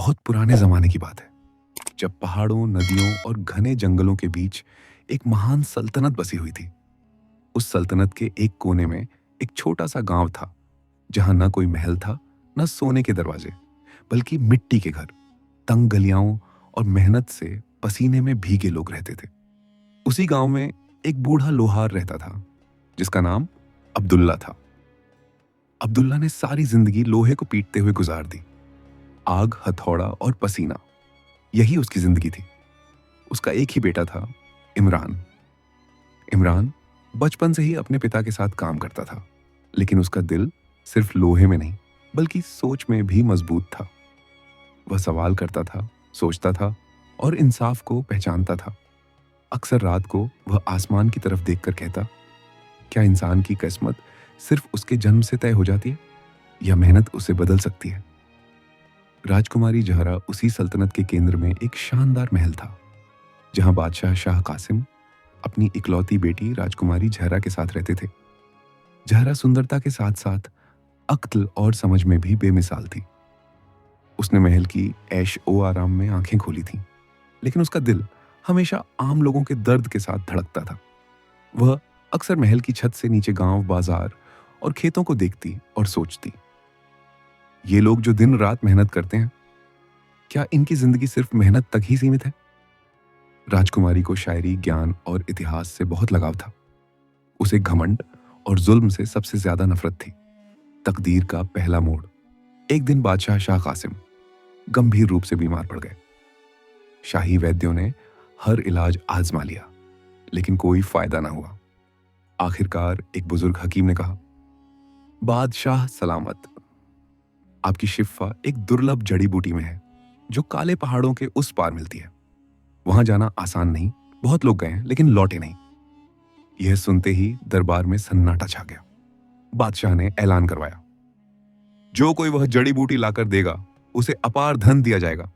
बहुत पुराने जमाने की बात है, जब पहाड़ों, नदियों और घने जंगलों के बीच एक महान सल्तनत बसी हुई थी। उस सल्तनत के एक कोने में एक छोटा सा गांव था, जहां न कोई महल था, न सोने के दरवाजे, बल्कि मिट्टी के घर, तंग गलियाओं और मेहनत से पसीने में भीगे लोग रहते थे। उसी गांव में एक बूढ़ा लोहार रहता था, जिसका नाम अब्दुल्ला था। अब्दुल्ला ने सारी जिंदगी लोहे को पीटते हुए गुजार दी। आग, हथौड़ा और पसीना, यही उसकी जिंदगी थी। उसका एक ही बेटा था, इमरान। इमरान बचपन से ही अपने पिता के साथ काम करता था, लेकिन उसका दिल सिर्फ लोहे में नहीं, बल्कि सोच में भी मजबूत था। वह सवाल करता था, सोचता था और इंसाफ को पहचानता था। अक्सर रात को वह आसमान की तरफ देखकर कहता, क्या इंसान की किस्मत सिर्फ उसके जन्म से तय हो जाती है, या मेहनत उसे बदल सकती है? राजकुमारी जहरा उसी सल्तनत के केंद्र में एक शानदार महल था, जहां बादशाह शाह कासिम अपनी इकलौती बेटी राजकुमारी जहरा के साथ रहते थे। जहरा सुंदरता के साथ साथ अक्ल और समझ में भी बेमिसाल थी। उसने महल की ऐश ओ आराम में आंखें खोली थीं, लेकिन उसका दिल हमेशा आम लोगों के दर्द के साथ धड़कता था। वह अक्सर महल की छत से नीचे गांव, बाजार और खेतों को देखती और सोचती, ये लोग जो दिन रात मेहनत करते हैं, क्या इनकी जिंदगी सिर्फ मेहनत तक ही सीमित है? राजकुमारी को शायरी, ज्ञान और इतिहास से बहुत लगाव था। उसे घमंड और जुल्म से सबसे ज्यादा नफरत थी। तकदीर का पहला मोड़। एक दिन बादशाह शाह कासिम गंभीर रूप से बीमार पड़ गए। शाही वैद्यों ने हर इलाज आजमा लिया, लेकिन कोई फायदा ना हुआ। आखिरकार एक बुजुर्ग हकीम ने कहा, बादशाह सलामत, आपकी शिफा एक दुर्लभ जड़ी बूटी में है, जो काले पहाड़ों के उस पार मिलती है। वहां जाना आसान नहीं, बहुत लोग गए हैं लेकिन लौटे नहीं। यह सुनते ही दरबार में सन्नाटा छा गया। बादशाह ने ऐलान करवाया, जो कोई वह जड़ी बूटी लाकर देगा, उसे अपार धन दिया जाएगा,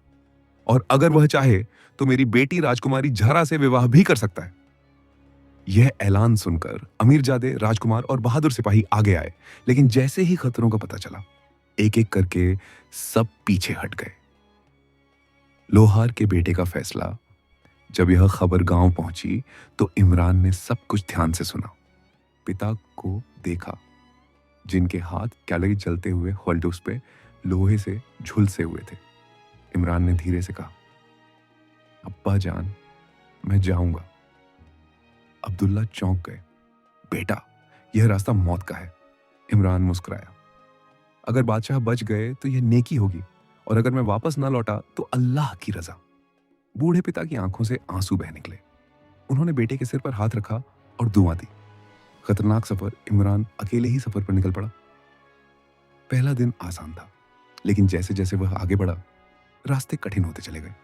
और अगर वह चाहे तो मेरी बेटी राजकुमारी जहरा से विवाह भी कर सकता है। यह ऐलान सुनकर अमीरजादे, राजकुमार और बहादुर सिपाही आगे आए, लेकिन जैसे ही खतरों का पता चला, एक एक करके सब पीछे हट गए। लोहार के बेटे का फैसला। जब यह खबर गांव पहुंची तो इमरान ने सब कुछ ध्यान से सुना। पिता को देखा, जिनके हाथ कैलरी जलते हुए होल्डर्स पे लोहे से झुलसे हुए थे। इमरान ने धीरे से कहा, अब्बा जान, मैं जाऊंगा। अब्दुल्ला चौंक गए। बेटा, यह रास्ता मौत का है। इमरान मुस्कुराया, अगर बादशाह बच गए तो यह नेकी होगी, और अगर मैं वापस ना लौटा तो अल्लाह की रजा। बूढ़े पिता की आंखों से आंसू बह निकले। उन्होंने बेटे के सिर पर हाथ रखा और दुआ दी। खतरनाक सफर। इमरान अकेले ही सफर पर निकल पड़ा। पहला दिन आसान था, लेकिन जैसे जैसे वह आगे बढ़ा, रास्ते कठिन होते चले गए।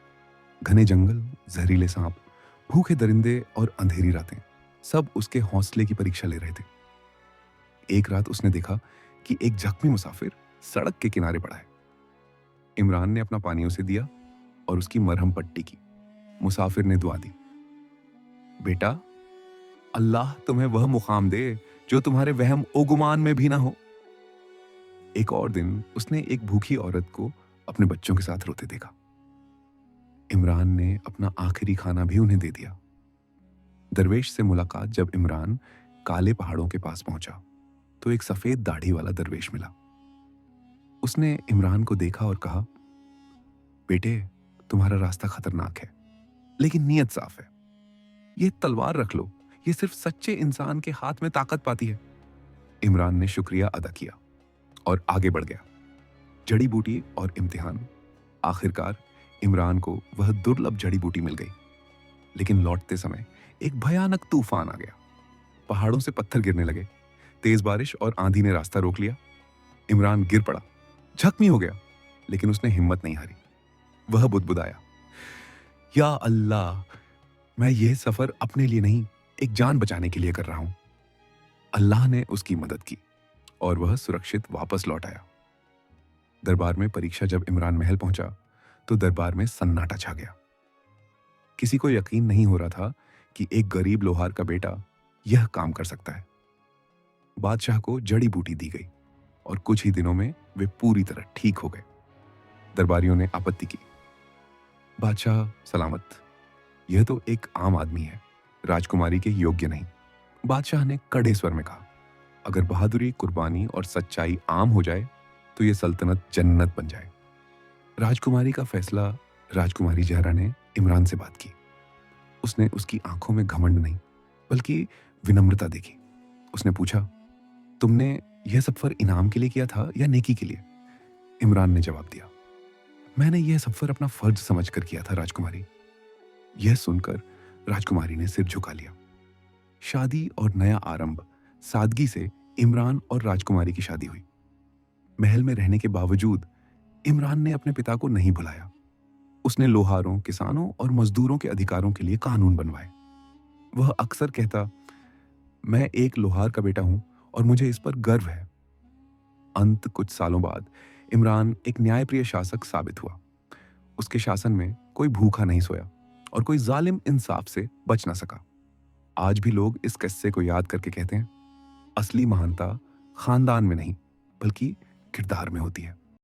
घने जंगल, जहरीले सांप, भूखे दरिंदे और अंधेरी रातें, सब उसके हौसले की परीक्षा ले रहे थे। एक रात उसने देखा कि एक जख्मी मुसाफिर सड़क के किनारे पड़ा है। इमरान ने अपना पानी उसे दिया और उसकी मरहम पट्टी की। मुसाफिर ने दुआ दी, बेटा, अल्लाह तुम्हें वह मुकाम दे जो तुम्हारे वहम ओ गुमान में भी ना हो। एक और दिन उसने एक भूखी औरत को अपने बच्चों के साथ रोते देखा। इमरान ने अपना आखिरी खाना भी उन्हें दे दिया। दरवेश से मुलाकात। जब इमरान काले पहाड़ों के पास पहुंचा तो एक सफेद दाढ़ी वाला दरवेश मिला। उसने इमरान को देखा और कहा, बेटे, तुम्हारा रास्ता खतरनाक है, लेकिन नीयत साफ है। यह तलवार रख लो, यह सिर्फ सच्चे इंसान के हाथ में ताकत पाती है। इमरान ने शुक्रिया अदा किया और आगे बढ़ गया। जड़ी बूटी और इम्तिहान। आखिरकार इमरान को वह दुर्लभ जड़ी बूटी मिल गई, लेकिन लौटते समय एक भयानक तूफान आ गया। पहाड़ों से पत्थर गिरने लगे। तेज बारिश और आंधी ने रास्ता रोक लिया। इमरान गिर पड़ा, जख्मी हो गया, लेकिन उसने हिम्मत नहीं हारी। वह बुदबुदाया, या अल्लाह, मैं यह सफर अपने लिए नहीं, एक जान बचाने के लिए कर रहा हूं। अल्लाह ने उसकी मदद की और वह सुरक्षित वापस लौट आया। दरबार में परीक्षा। जब इमरान महल पहुंचा तो दरबार में सन्नाटा छा गया। किसी को यकीन नहीं हो रहा था कि एक गरीब लोहार का बेटा यह काम कर सकता है। बादशाह को जड़ी बूटी दी गई और कुछ ही दिनों में वे पूरी तरह ठीक हो गए। दरबारियों ने आपत्ति की। बादशाह सलामत, यह तो एक आम आदमी है, राजकुमारी के योग्य नहीं। बादशाह ने कड़े स्वर में कहा, अगर बहादुरी, कुर्बानी और सच्चाई आम हो जाए तो यह सल्तनत जन्नत बन जाए। राजकुमारी का फैसला। राजकुमारी जहरा ने इमरान से बात की। उसने उसकी आंखों में घमंड नहीं बल्कि विनम्रता देखी। उसने पूछा, तुमने यह सफर इनाम के लिए किया था या नेकी के लिए? इमरान ने जवाब दिया, मैंने यह सफर अपना फर्ज समझकर किया था राजकुमारी। यह सुनकर राजकुमारी ने सिर झुका लिया। शादी और नया आरंभ। सादगी से इमरान और राजकुमारी की शादी हुई। महल में रहने के बावजूद इमरान ने अपने पिता को नहीं भुलाया। उसने लोहारों, किसानों और मजदूरों के अधिकारों के लिए कानून बनवाए। वह अक्सर कहता, मैं एक लोहार का बेटा हूं और मुझे इस पर गर्व है। अंत कुछ सालों बाद इमरान एक न्यायप्रिय शासक साबित हुआ। उसके शासन में कोई भूखा नहीं सोया और कोई जालिम इंसाफ से बच ना सका। आज भी लोग इस किस्से को याद करके कहते हैं, असली महानता खानदान में नहीं बल्कि किरदार में होती है।